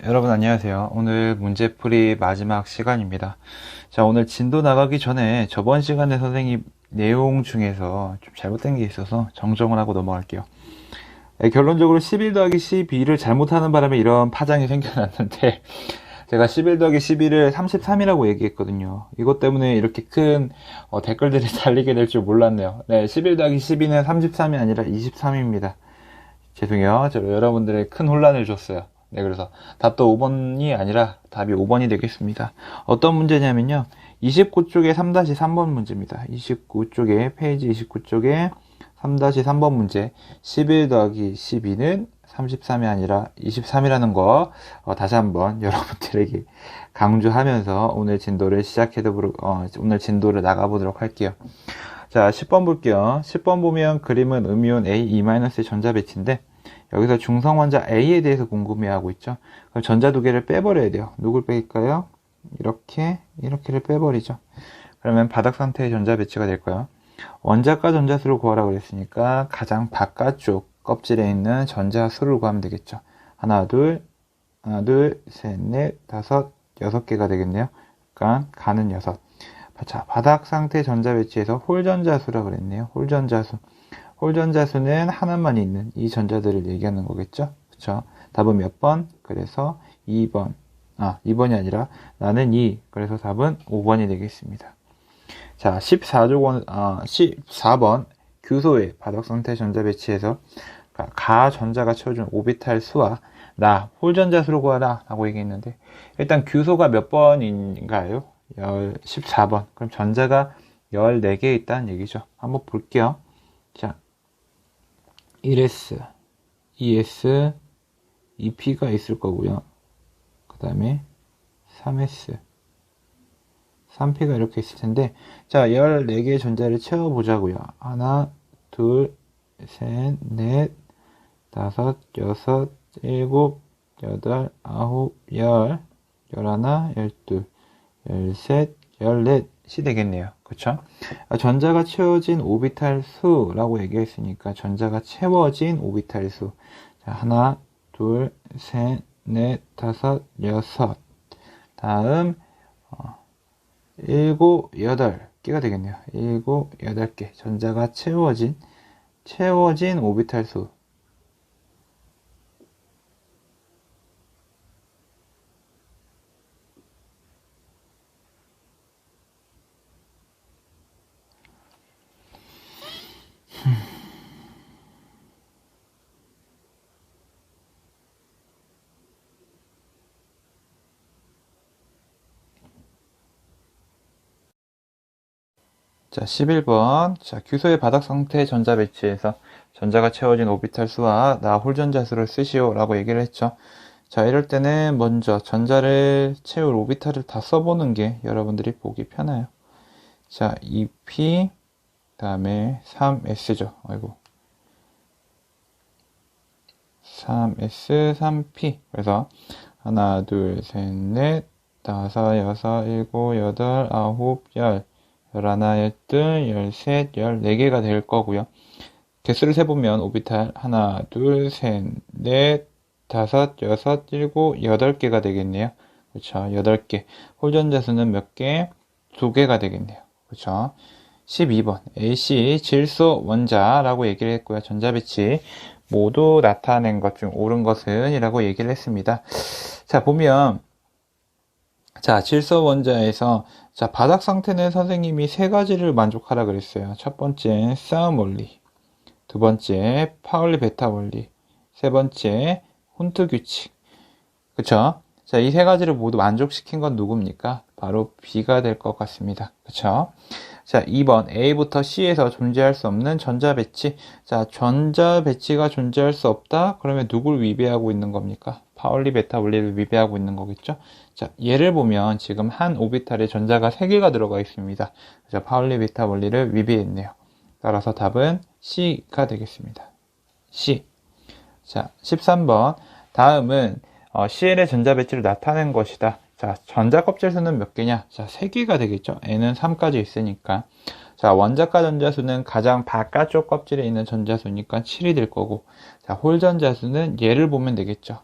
여러분 안녕하세요. 오늘 문제풀이 마지막 시간입니다. 자, 오늘 진도 나가기 전에 저번 시간에 선생님 내용 중에서 좀 잘못된 게 있어서 정정을 하고 넘어갈게요. 결론적으로 11 더하기 12를 잘못하는 바람에 이런 파장이 생겨났는데 제가 11 더하기 12를 33이라고 얘기했거든요. 이것 때문에 이렇게 큰 댓글들이 달리게 될 줄 몰랐네요. 네, 11 더하기 12는 33이 아니라 23입니다. 죄송해요. 저 여러분들의 큰 혼란을 줬어요. 네, 그래서 답도 5번이 아니라 답이 5번이 되겠습니다. 어떤 문제냐면요. 29쪽에 3-3번 문제입니다. 29쪽에, 페이지 29쪽에 3-3번 문제. 11 더하기 12는 33이 아니라 23이라는 거, 다시 한번 여러분들에게 강조하면서 오늘 진도를 오늘 진도를 나가보도록 할게요. 자, 10번 볼게요. 10번 보면 그림은 음이온 A, E-의 전자 배치인데, 여기서 중성원자 A에 대해서 궁금해하고 있죠. 그럼 전자 두 개를 빼버려야 돼요. 누굴 뺄까요? 이렇게를 빼버리죠. 그러면 바닥 상태의 전자 배치가 될까요? 원자과 전자수를 구하라 그랬으니까 가장 바깥쪽 껍질에 있는 전자수를 구하면 되겠죠. 하나, 둘, 셋, 넷, 다섯, 6개가 되겠네요. 그러니까 가는 6. 자, 바닥 상태 전자 배치에서 홀전자수라 그랬네요. 홀전자수는 하나만 있는 이 전자들을 얘기하는 거겠죠? 그쵸? 답은 몇 번? 그래서 2번. 2번이 아니라 나는 2. 그래서 답은 5번이 되겠습니다. 자, 14번. 규소의 바닥 상태 전자 배치에서 가 전자가 채워준 오비탈 수와 나 홀전자수로 구하라 라고 얘기했는데, 일단 규소가 몇 번인가요? 14번. 그럼 전자가 14개 있다는 얘기죠. 한번 볼게요. 자, 1s, 2s, 2p가 있을 거고요. 그 다음에 3s, 3p가 이렇게 있을 텐데, 자, 14개의 전자를 채워보자고요. 하나, 둘, 셋, 넷, 다섯, 여섯, 일곱, 여덟, 아홉, 열, 열하나, 열둘, 열셋, 열넷이 되겠네요. 그쵸? 전자가 채워진 오비탈 수라고 얘기했으니까 전자가 채워진 오비탈 수. 자, 하나, 둘, 셋, 넷, 다섯, 여섯. 다음, 7, 8개가 되겠네요. 7, 8개. 전자가 채워진 오비탈 수. 자, 11번. 자, 규소의 바닥 상태 전자 배치에서 전자가 채워진 오비탈 수와 나 홀전자 수를 쓰시오 라고 얘기를 했죠. 자, 이럴 때는 먼저 전자를 채울 오비탈을 다 써보는 게 여러분들이 보기 편해요. 자, 2p, 다음에 3s죠. 아이고. 3s, 3p. 그래서 하나, 둘, 셋, 넷, 다섯, 여섯, 일곱, 여덟, 아홉, 열. 열하나, 열둘, 열셋, 14개가 될 거고요. 개수를 세보면 오비탈 하나, 둘, 셋, 넷, 다섯, 여섯, 일곱, 8개가 되겠네요. 그렇죠. 8개. 홀전자수는 몇 개? 2개가 되겠네요. 그렇죠. 12번 AC 질소 원자라고 얘기를 했고요. 전자배치 모두 나타낸 것 중 옳은 것은 이라고 얘기를 했습니다. 자, 보면 자, 질소 원자에서 자, 바닥 상태는 선생님이 3가지를 만족하라 그랬어요. 첫 번째, 싸움 원리. 두 번째, 파울리 베타 원리. 세 번째, 훈트 규칙. 그쵸? 자, 이 3가지를 모두 만족시킨 건 누굽니까? 바로 B가 될 것 같습니다. 그쵸? 자, 2번, A부터 C에서 존재할 수 없는 전자 배치. 자, 전자 배치가 존재할 수 없다? 그러면 누굴 위배하고 있는 겁니까? 파울리 베타 원리를 위배하고 있는 거겠죠? 자, 예를 보면 지금 한 오비탈에 전자가 3개가 들어가 있습니다. 자, 파울리 베타 원리를 위배했네요. 따라서 답은 C가 되겠습니다. C. 자, 13번. 다음은 CL의 전자 배치를 나타낸 것이다. 자, 전자 껍질 수는 몇 개냐? 자, 3개가 되겠죠. N은 3까지 있으니까. 자, 원자과 전자수는 가장 바깥쪽 껍질에 있는 전자수니까 7이 될 거고, 자, 홀 전자수는 얘를 보면 되겠죠.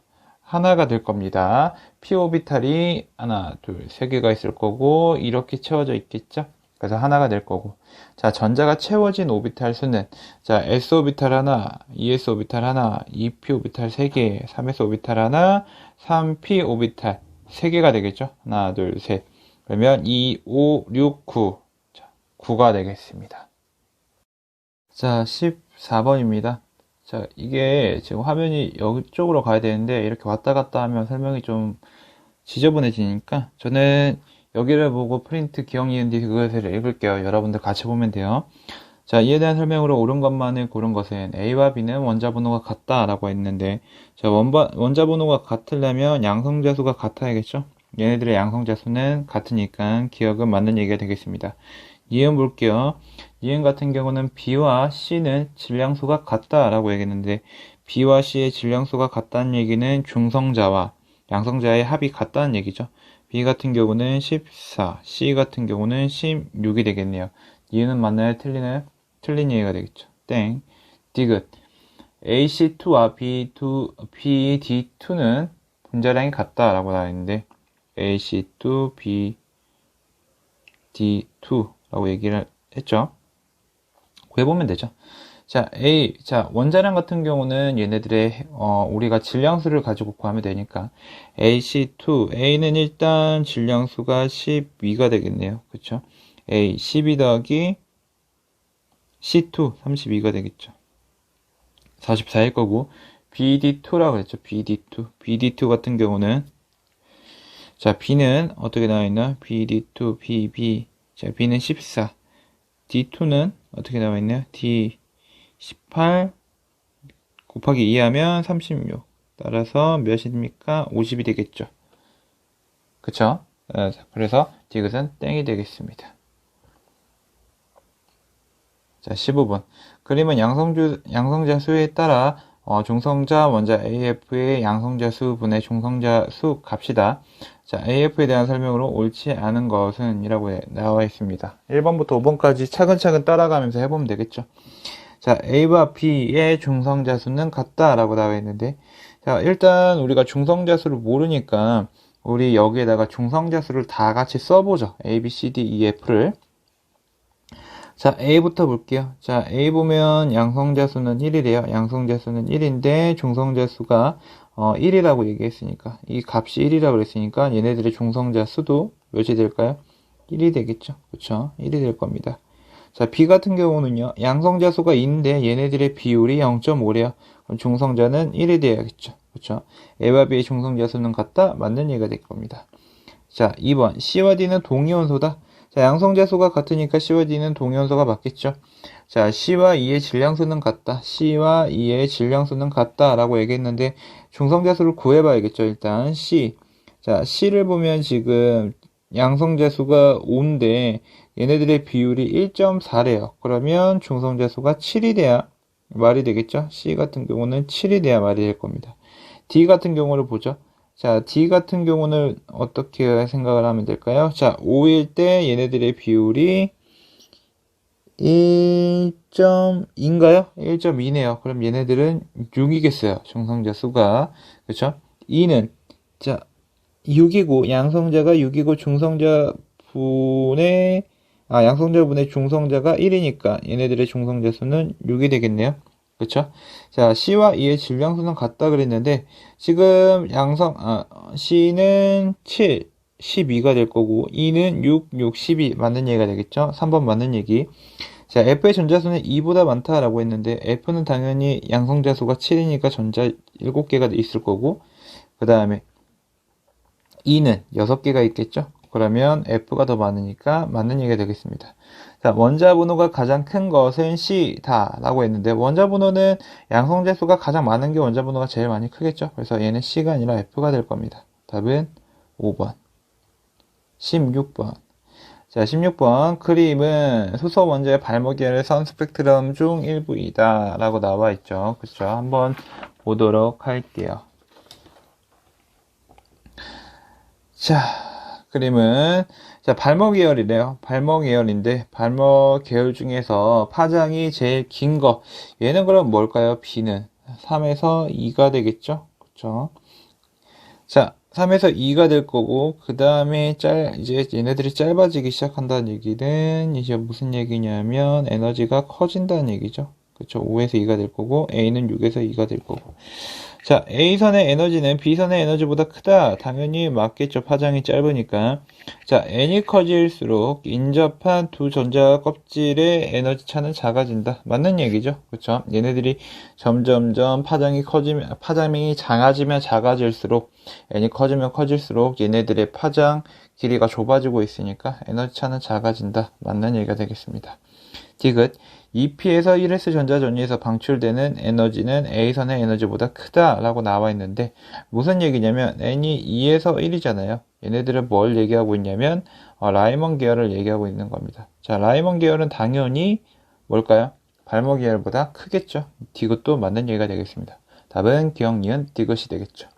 하나가 될 겁니다. p 오비탈이 하나, 둘, 세 개가 있을 거고 이렇게 채워져 있겠죠? 그래서 하나가 될 거고. 자, 전자가 채워진 오비탈 수는 자, s 오비탈 하나, 2s 오비탈 하나, 2p 오비탈 3개, 3s 오비탈 하나, 3p 오비탈 3개가 되겠죠? 하나, 둘, 셋. 그러면 2, 5, 6, 9. 자, 9가 되겠습니다. 자, 14번입니다. 자, 이게 지금 화면이 이쪽으로 가야 되는데 이렇게 왔다 갔다 하면 설명이 좀 지저분해지니까 저는 여기를 보고 프린트 기억 이은 뒤 그것을 읽을게요. 여러분들 같이 보면 돼요. 자, 이에 대한 설명으로 옳은 것만을 고른 것은 A와 B는 원자 번호가 같다 라고 했는데 자, 원자 번호가 같으려면 양성자수가 같아야겠죠? 얘네들의 양성자수는 같으니까 기억은 맞는 얘기가 되겠습니다. 이은 볼게요. 이은 같은 경우는 B와 C는 질량수가 같다 라고 얘기했는데 B와 C의 질량수가 같다는 얘기는 중성자와 양성자의 합이 같다는 얘기죠. B 같은 경우는 14, C 같은 경우는 16이 되겠네요. 이유는 맞나요? 틀리나요? 틀린 얘기가 되겠죠. 땡. 디귿. AC2와 BD2는 분자량이 같다라고 나와 있는데 AC2, BD2라고 얘기를 했죠. 구해보면 되죠. 자, 원자량 같은 경우는 얘네들의, 우리가 질량수를 가지고 구하면 되니까, AC2, A는 일단 질량수가 12가 되겠네요. 그쵸? A, 12 더하기 C2, 32가 되겠죠. 44일 거고, BD2라고 그랬죠. BD2 같은 경우는, 자, B는 어떻게 나와 있나? BD2, BB. 자, B는 14. D2는 어떻게 나와 있나요? D, 18 곱하기 2 하면 36. 따라서 몇입니까? 50이 되겠죠. 그쵸? 그래서 디귿은 땡이 되겠습니다. 자, 15번. 그림은 양성자 수에 따라 중성자 원자 AF의 양성자 수분의 중성자 수 값이다. 자, AF에 대한 설명으로 옳지 않은 것은 이라고 나와 있습니다. 1번부터 5번까지 차근차근 따라가면서 해보면 되겠죠. 자, A와 B의 중성자 수는 같다라고 나와 있는데, 자, 일단 우리가 중성자 수를 모르니까 우리 여기에다가 중성자 수를 다 같이 써보죠. A, B, C, D, E, F를. 자, A부터 볼게요. 자, A 보면 양성자 수는 1이래요. 양성자 수는 1인데 중성자 수가 1이라고 얘기했으니까 이 값이 1이라고 그랬으니까 얘네들의 중성자 수도 몇이 될까요? 1이 되겠죠. 그렇죠? 1이 될 겁니다. 자, B 같은 경우는요. 양성자 수가 있는데 얘네들의 비율이 0.5래요. 그럼 중성자는 1이 돼야겠죠. 그렇죠? A와 B의 중성자 수는 같다? 맞는 얘기가 될 겁니다. 자, 2번. C와 D는 동위원소다. 자, 양성자 수가 같으니까 C와 D는 동위원소가 맞겠죠. 자, C와 E의 질량수는 같다. C와 E의 질량수는 같다. 라고 얘기했는데, 중성자 수를 구해봐야겠죠. 일단, C. 자, C를 보면 지금 양성자 수가 5인데, 얘네들의 비율이 1.4래요. 그러면 중성자 수가 7이 돼야 말이 되겠죠. C 같은 경우는 7이 돼야 말이 될 겁니다. D 같은 경우를 보죠. 자, D 같은 경우는 어떻게 생각을 하면 될까요? 자, 5일 때 얘네들의 비율이 1.2인가요? 1.2네요. 그럼 얘네들은 6이겠어요. 중성자 수가. 그쵸? 2는, 자, 6이고, 양성자가 6이고, 양성자분의 중성자가 1이니까 얘네들의 중성자 수는 6이 되겠네요. 그쵸? 자, C와 E의 질량수는 같다 그랬는데, 지금 C는 7, 12가 될 거고, E는 6, 12 맞는 얘기가 되겠죠? 3번 맞는 얘기. 자, F의 전자수는 2보다 많다라고 했는데, F는 당연히 양성자수가 7이니까 전자 7개가 있을 거고, 그 다음에 E는 6개가 있겠죠? 그러면 F가 더 많으니까 맞는 얘기가 되겠습니다. 자, 원자 번호가 가장 큰 것은 C다 라고 했는데 원자 번호는 양성자 수가 가장 많은 게 원자 번호가 제일 많이 크겠죠. 그래서 얘는 C가 아니라 F가 될 겁니다. 답은 5번. 16번. 자, 16번. 그림은 수소 원자의 발목계열의 선 스펙트럼 중 일부이다 라고 나와 있죠. 그렇죠? 한번 보도록 할게요. 자, 그림은 자, 발목 계열이래요. 발목 계열인데 발목 계열 중에서 파장이 제일 긴 거. 얘는 그럼 뭘까요? B는 3에서 2가 되겠죠? 그렇죠? 자, 3에서 2가 될 거고, 그 다음에 이제 얘네들이 짧아지기 시작한다는 얘기는 이제 무슨 얘기냐면 에너지가 커진다는 얘기죠. 그쵸? 5에서 2가 될 거고, A는 6에서 2가 될 거고. 자, A선의 에너지는 B선의 에너지보다 크다. 당연히 맞겠죠. 파장이 짧으니까. 자, N이 커질수록 인접한 두 전자 껍질의 에너지 차는 작아진다. 맞는 얘기죠. 그쵸? 얘네들이 점점점 파장이 작아지면 작아질수록, N이 커지면 커질수록 얘네들의 파장 길이가 좁아지고 있으니까 에너지 차는 작아진다. 맞는 얘기가 되겠습니다. 디귿 2p에서 1s 전자전위에서 방출되는 에너지는 A선의 에너지보다 크다라고 나와 있는데 무슨 얘기냐면 n이 2에서 1이잖아요. 얘네들은 뭘 얘기하고 있냐면 라이먼 계열을 얘기하고 있는 겁니다. 자, 라이먼 계열은 당연히 뭘까요? 발모 계열보다 크겠죠. 디귿도 맞는 얘기가 되겠습니다. 답은 기억, 니은, 디귿이 되겠죠.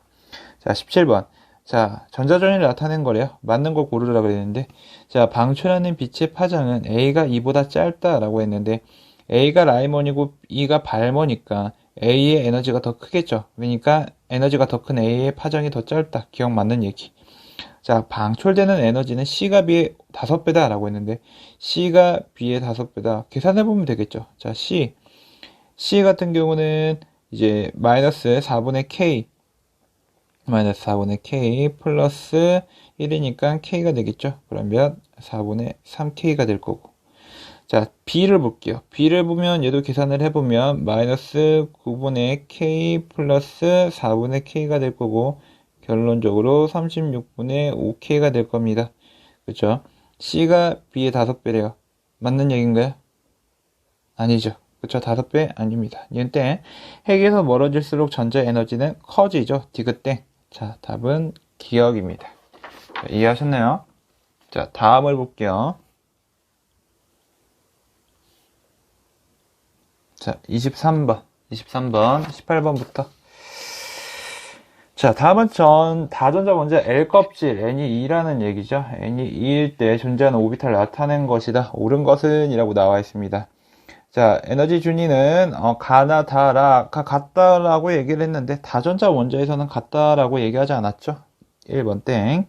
자, 17번. 자, 전자전위를 나타낸 거래요. 맞는 거 고르라 그랬는데, 자, 방출하는 빛의 파장은 A가 E보다 짧다라고 했는데, A가 라이먼이고 E가 발모니까 A의 에너지가 더 크겠죠. 그러니까 에너지가 더 큰 A의 파장이 더 짧다. 기억 맞는 얘기. 자, 방출되는 에너지는 C가 B의 5배다라고 했는데, C가 B의 5배다. 계산해보면 되겠죠. 자, C 같은 경우는 이제 마이너스 4분의 K, 마이너스 4분의 K 플러스 1이니까 K가 되겠죠. 그러면 4분의 3K가 될 거고. 자, B를 볼게요. B를 보면 얘도 계산을 해보면 마이너스 9분의 K 플러스 4분의 K가 될 거고 결론적으로 36분의 5K가 될 겁니다. 그쵸? C가 B의 5배래요. 맞는 얘기인가요? 아니죠. 그쵸? 5배 아닙니다. 니은 땡. 핵에서 멀어질수록 전자 에너지는 커지죠. 디귿 땡. 자, 답은 기억입니다. 자, 이해하셨나요? 자, 다음을 볼게요. 자, 23번, 18번부터. 자, 다음은 다전자 원자 L 껍질, N이 2라는 얘기죠. N이 2일 때 존재하는 오비탈을 나타낸 것이다. 옳은 것은 이라고 나와 있습니다. 자, 에너지 준위는 가나 다라 같다라고 얘기를 했는데 다전자 원자에서는 같다라고 얘기하지 않았죠. 1번 땡.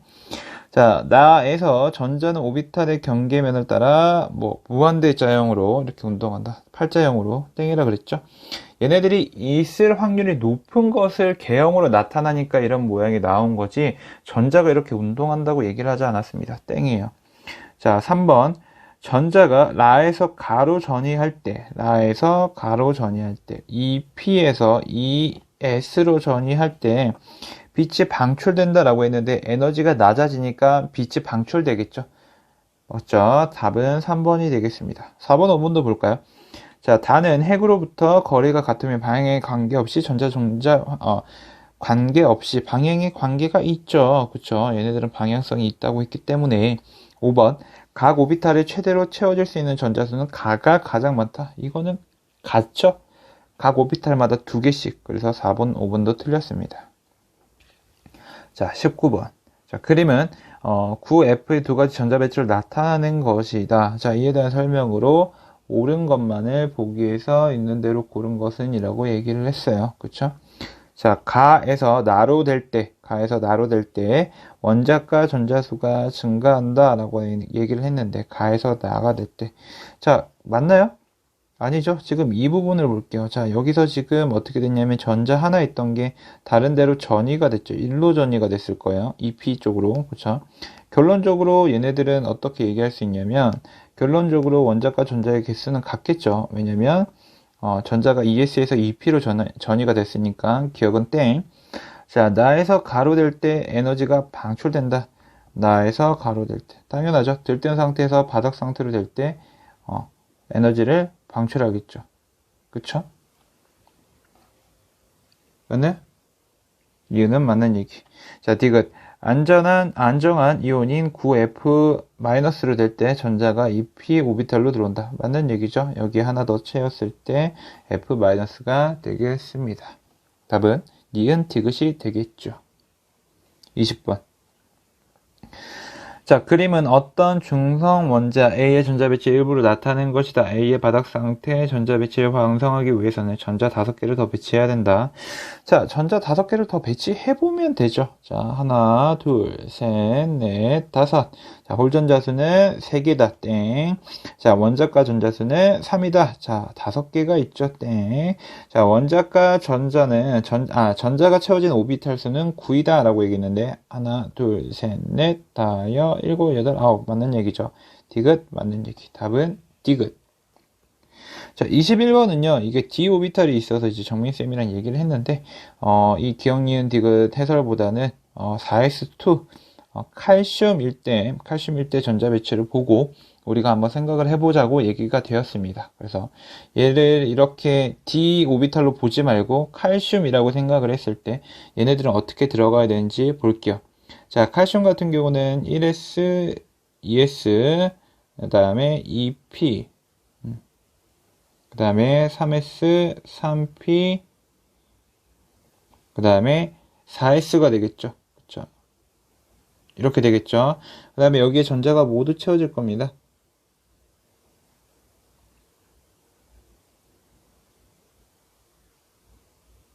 자, 나에서 전자는 오비탈의 경계면을 따라 무한대자형으로 이렇게 운동한다. 팔자형으로 땡이라 그랬죠. 얘네들이 있을 확률이 높은 것을 개형으로 나타나니까 이런 모양이 나온 거지 전자가 이렇게 운동한다고 얘기를 하지 않았습니다. 땡이에요. 자, 3번. 전자가 라에서 가로 전이할 때, 2p에서 2s로 전이할 때 빛이 방출된다라고 했는데 에너지가 낮아지니까 빛이 방출되겠죠. 맞죠? 답은 3번이 되겠습니다. 4번, 5번도 볼까요? 자, 다는 핵으로부터 거리가 같으면 방향에 관계없이 관계없이 방향에 관계가 있죠. 그쵸? 얘네들은 방향성이 있다고 했기 때문에 5번 각 오비탈에 최대로 채워질 수 있는 전자수는 가가 가장 많다. 이거는 같죠? 각 오비탈마다 2개씩. 그래서 4번, 5번도 틀렸습니다. 자, 19번. 자, 그림은 9F의 두 가지 전자 배치를 나타낸 것이다. 자, 이에 대한 설명으로 옳은 것만을 보기 위해서 있는 대로 고른 것은 이라고 얘기를 했어요. 그쵸? 자, 가에서 나로 될 때 원자과 전자수가 증가한다 라고 얘기를 했는데 가에서 나가 될 때 자, 맞나요? 아니죠. 지금 이 부분을 볼게요. 자, 여기서 지금 어떻게 됐냐면 전자 하나 있던 게 다른 데로 전이가 됐죠. 일로 전이가 됐을 거예요. EP 쪽으로. 그렇죠? 결론적으로 얘네들은 어떻게 얘기할 수 있냐면 결론적으로 원자과 전자의 개수는 같겠죠. 왜냐면 전자가 ES에서 EP로 전이가 됐으니까 기억은 땡. 자, 나에서 가로될 때 에너지가 방출된다. 나에서 가로될 때. 당연하죠. 들뜬 상태에서 바닥 상태로 될 때 에너지를 방출하겠죠. 그쵸? 맞네? 이유는 맞는 얘기. 자, 디귿. 안정한 이온인 9F-로 될 때 전자가 2p 오비탈로 들어온다. 맞는 얘기죠. 여기 하나 더 채웠을 때 F-가 되겠습니다. 답은 니은 디귿이 되겠죠. 20번. 자, 그림은 어떤 중성 원자 A의 전자 배치 일부로 나타낸 것이다. A의 바닥 상태 전자 배치를 완성하기 위해서는 전자 5개를 더 배치해야 된다. 자, 전자 5개를 더 배치해보면 되죠. 자, 하나, 둘, 셋, 넷, 다섯. 자, 홀전자 수는 3개다. 땡. 자, 원자과 전자 수는 3이다. 자, 5개가 있죠. 땡. 자, 원자과 전자는, 전자가 채워진 오비탈 수는 9이다. 라고 얘기했는데, 하나, 둘, 셋, 넷, 다섯, 일곱, 여덟, 아홉. 맞는 얘기죠. 디귿, 맞는 얘기. 답은 디귿. 자, 21번은요, 이게 D 오비탈이 있어서 이제 정민쌤이랑 얘기를 했는데, 이 기억, 니은, 디귿 해설보다는, 4s2, 칼슘 일대 전자 배치를 보고, 우리가 한번 생각을 해보자고 얘기가 되었습니다. 그래서 얘를 이렇게 D 오비탈로 보지 말고 칼슘이라고 생각을 했을 때, 얘네들은 어떻게 들어가야 되는지 볼게요. 자, 칼슘 같은 경우는 1s, 2s, 그 다음에 2p, 그 다음에 3s, 3p, 그 다음에 4s가 되겠죠. 그쵸? 이렇게 되겠죠. 그 다음에 여기에 전자가 모두 채워질 겁니다.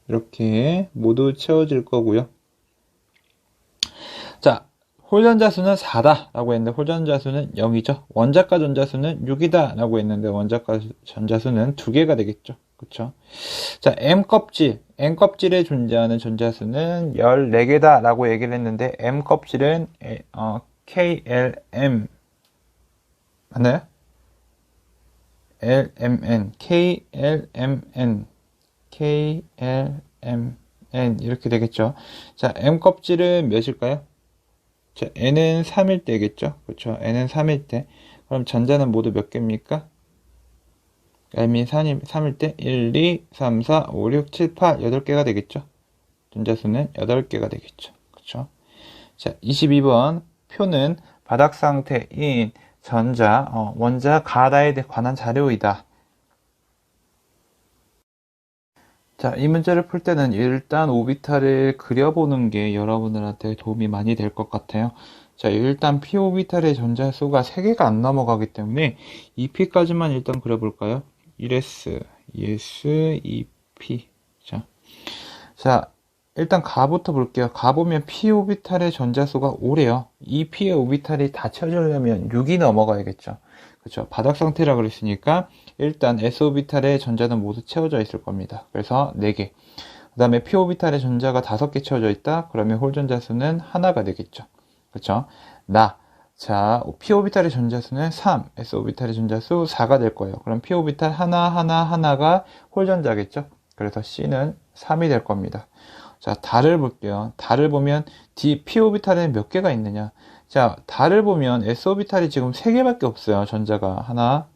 이렇게 모두 채워질 거고요. 자, 홀전자 수는 4다 라고 했는데 홀전자 수는 0이죠. 원자과 전자 수는 6이다 라고 했는데 원자과 전자 수는 2개가 되겠죠. 그쵸? 자, M껍질에 존재하는 전자 수는 14개다 라고 얘기를 했는데 M껍질은 KLM 맞나요? KLMN 이렇게 되겠죠. 자, M껍질은 몇일까요? 자, n은 3일 때겠죠? 그렇죠? n은 3일 때. 그럼 전자는 모두 몇 개입니까? m이 3일 때 1, 2, 3, 4, 5, 6, 7, 8, 8개가 되겠죠? 전자수는 8개가 되겠죠. 그렇죠? 자, 22번 표는 바닥 상태인 전자, 원자 가다에 관한 자료이다. 자, 이 문제를 풀 때는 일단 오비탈을 그려보는 게 여러분들한테 도움이 많이 될 것 같아요. 자, 일단 p 오비탈의 전자수가 3개가 안 넘어가기 때문에 2p까지만 일단 그려볼까요? 1s, 2s, 2p. 자, 일단 가부터 볼게요. 가 보면 p 오비탈의 전자수가 5래요. 이 p의 오비탈이 다 채워지려면 6이 넘어가야겠죠. 그렇죠. 바닥 상태라 그랬으니까 일단 s 오비탈의 전자는 모두 채워져 있을 겁니다. 그래서 4개. 그 다음에 p 오비탈의 전자가 5개 채워져 있다. 그러면 홀 전자 수는 하나가 되겠죠. 그렇죠. 자, p 오비탈의 전자 수는 3, s 오비탈의 전자 수 4가 될 거예요. 그럼 p 오비탈 하나가 홀 전자겠죠. 그래서 c는 3이 될 겁니다. 자, 달을 볼게요. 달을 보면 p 오비탈에는 몇 개가 있느냐? 자, 달을 보면 s 오비탈이 지금 3개밖에 없어요. 전자가 하나,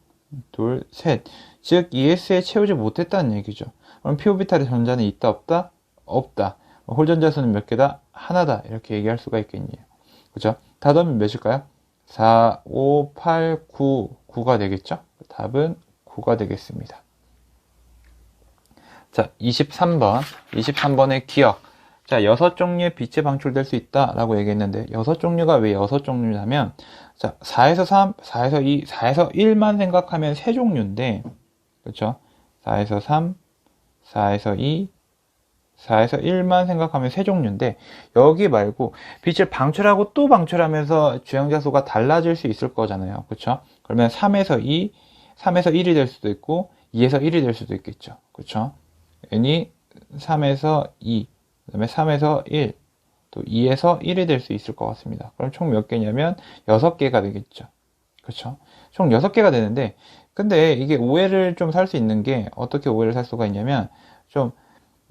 둘, 셋. 즉 ES에 채우지 못했다는 얘기죠. 그럼 p 오비탈의 전자는 있다 없다? 없다. 홀 전자 수는 몇 개다? 하나다. 이렇게 얘기할 수가 있겠네요. 그죠? 답은 몇일까요? 4, 5, 8, 9. 9가 되겠죠? 답은 9가 되겠습니다. 자, 23번의 기억. 자, 6종류의 빛이 방출될 수 있다라고 얘기했는데 6종류가 왜 6종류냐면 자, 4에서 3, 4에서 2, 4에서 1만 생각하면 3종류인데 그렇죠? 4에서 3, 4에서 2, 4에서 1만 생각하면 3종류인데 여기 말고 빛을 방출하고 또 방출하면서 주행자수가 달라질 수 있을 거잖아요. 그렇죠? 그러면 3에서 2, 3에서 1이 될 수도 있고 2에서 1이 될 수도 있겠죠. 그렇죠? n이 3에서 2, 그 다음에 3에서 1, 또 2에서 1이 될 수 있을 것 같습니다. 그럼 총 몇 개냐면 6개가 되겠죠. 그렇죠? 총 6개가 되는데 근데 이게 오해를 좀 살 수 있는 게 어떻게 오해를 살 수가 있냐면 좀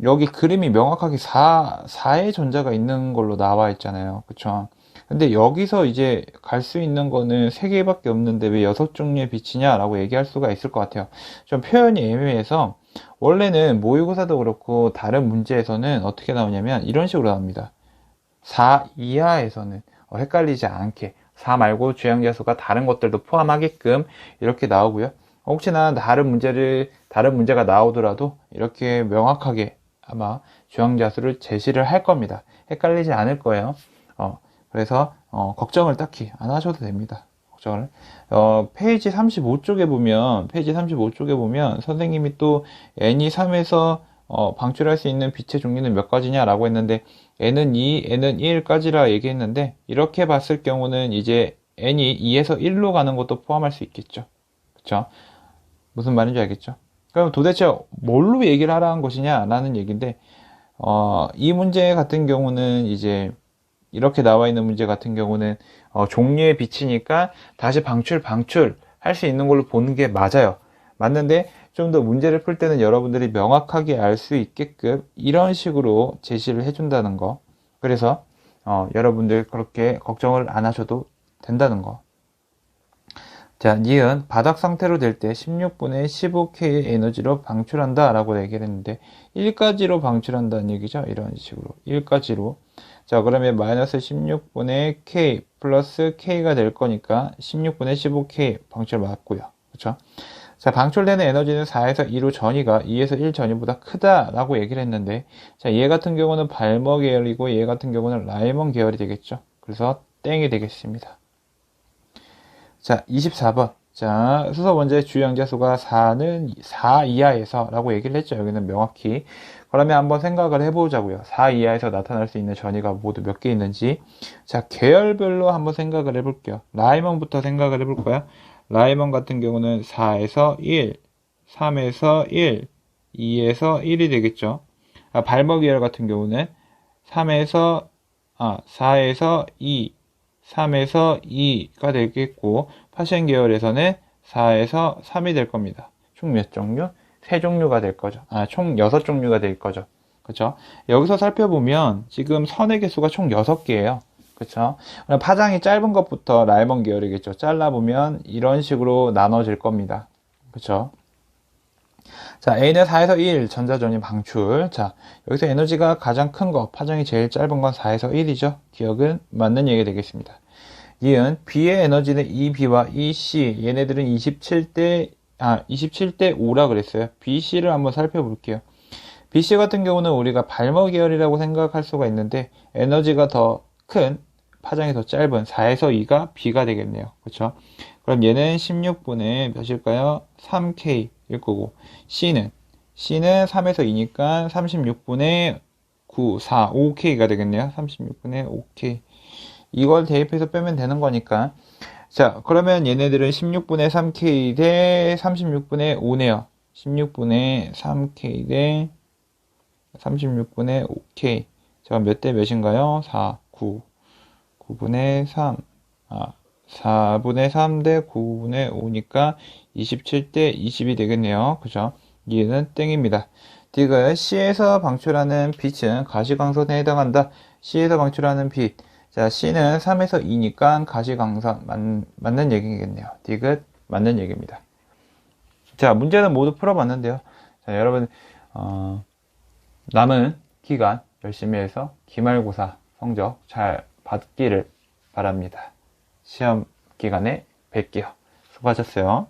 여기 그림이 명확하게 4의 전자가 있는 걸로 나와 있잖아요. 그쵸? 근데 여기서 이제 갈 수 있는 거는 3개밖에 없는데 왜 6종류의 빛이냐 라고 얘기할 수가 있을 것 같아요. 좀 표현이 애매해서 원래는 모의고사도 그렇고 다른 문제에서는 어떻게 나오냐면 이런 식으로 나옵니다. 4 이하에서는 헷갈리지 않게 4 말고 주행자수가 다른 것들도 포함하게끔 이렇게 나오고요. 혹시나 다른 문제가 나오더라도 이렇게 명확하게 아마 주행자수를 제시를 할 겁니다. 헷갈리지 않을 거예요. 그래서 걱정을 딱히 안 하셔도 됩니다. 걱정을. 페이지 35쪽에 보면 선생님이 또 n이 3에서 방출할 수 있는 빛의 종류는 몇 가지냐라고 했는데 n은 2, n은 1까지라 얘기했는데 이렇게 봤을 경우는 이제 n이 2에서 1로 가는 것도 포함할 수 있겠죠. 그쵸? 무슨 말인지 알겠죠? 그럼 도대체 뭘로 얘기를 하라는 것이냐라는 얘기인데 이 문제 같은 경우는 이제 이렇게 나와 있는 문제 같은 경우는 종류의 빛이니까 다시 방출 할 수 있는 걸로 보는 게 맞아요. 맞는데 좀 더 문제를 풀 때는 여러분들이 명확하게 알 수 있게끔 이런 식으로 제시를 해준다는 거. 그래서 여러분들 그렇게 걱정을 안 하셔도 된다는 거. 자, 니은 바닥 상태로 될 때 16분의 15K의 에너지로 방출한다 라고 얘기를 했는데 1까지로 방출한다는 얘기죠. 이런 식으로 1까지로. 자, 그러면 마이너스 16분의 K 플러스 K가 될 거니까 16분의 15K 방출 맞고요. 그렇죠? 자, 방출되는 에너지는 4에서 2로 전이가 2에서 1 전이보다 크다라고 얘기를 했는데 자, 얘 같은 경우는 발머 계열이고 얘 같은 경우는 라이먼 계열이 되겠죠. 그래서 땡이 되겠습니다. 자, 24번. 자, 수소 원자의 주요 양자수가 4는 4 이하에서 라고 얘기를 했죠. 여기는 명확히. 그러면 한번 생각을 해보자고요. 4 이하에서 나타날 수 있는 전이가 모두 몇 개 있는지. 자, 계열별로 한번 생각을 해볼게요. 라이먼부터 생각을 해볼 거야. 라이먼 같은 경우는 4에서 1, 3에서 1, 2에서 1이 되겠죠. 발머 계열 같은 경우는 4에서 2, 3에서 2가 되겠고 파션 계열에서는 4에서 3이 될 겁니다. 총 몇 종류? 3종류가 될 거죠. 총 6종류가 될 거죠. 그쵸? 여기서 살펴보면 지금 선의 개수가 총 6개예요. 그쵸? 파장이 짧은 것부터 라이먼 계열이겠죠. 잘라보면 이런 식으로 나눠질 겁니다. 그쵸? 자, A는 4에서 1 전자전이 방출. 자, 여기서 에너지가 가장 큰 거, 파장이 제일 짧은 건 4에서 1이죠. 기억은 맞는 얘기 되겠습니다. 이은 B의 에너지는 EB와 EC, 얘네들은 27대 5라 그랬어요. BC를 한번 살펴볼게요. BC 같은 경우는 우리가 발머 계열이라고 생각할 수가 있는데 에너지가 더 큰, 파장이 더 짧은 4에서 2가 B가 되겠네요. 그렇죠? 그럼 얘는 16분의 몇일까요? 3K일 거고 C는 3에서 2니까 36분의 9, 4, 5K가 되겠네요. 36분의 5K. 이걸 대입해서 빼면 되는 거니까. 자, 그러면 얘네들은 16분의 3K 대 36분의 5네요. 16분의 3K 대 36분의 5K. 자, 몇 대 몇인가요? 4, 9. 9분의 3. 4분의 3 대 9분의 5니까 27대 20이 되겠네요. 그죠? 얘는 땡입니다. 디귿 C에서 방출하는 빛은 가시광선에 해당한다. C에서 방출하는 빛. 자, C는 3에서 2니까 가시광선 맞는 얘기겠네요. 디귿 맞는 얘기입니다. 자, 문제는 모두 풀어봤는데요. 자, 여러분 남은 기간 열심히 해서 기말고사 성적 잘 받기를 바랍니다. 시험 기간에 뵐게요. 수고하셨어요.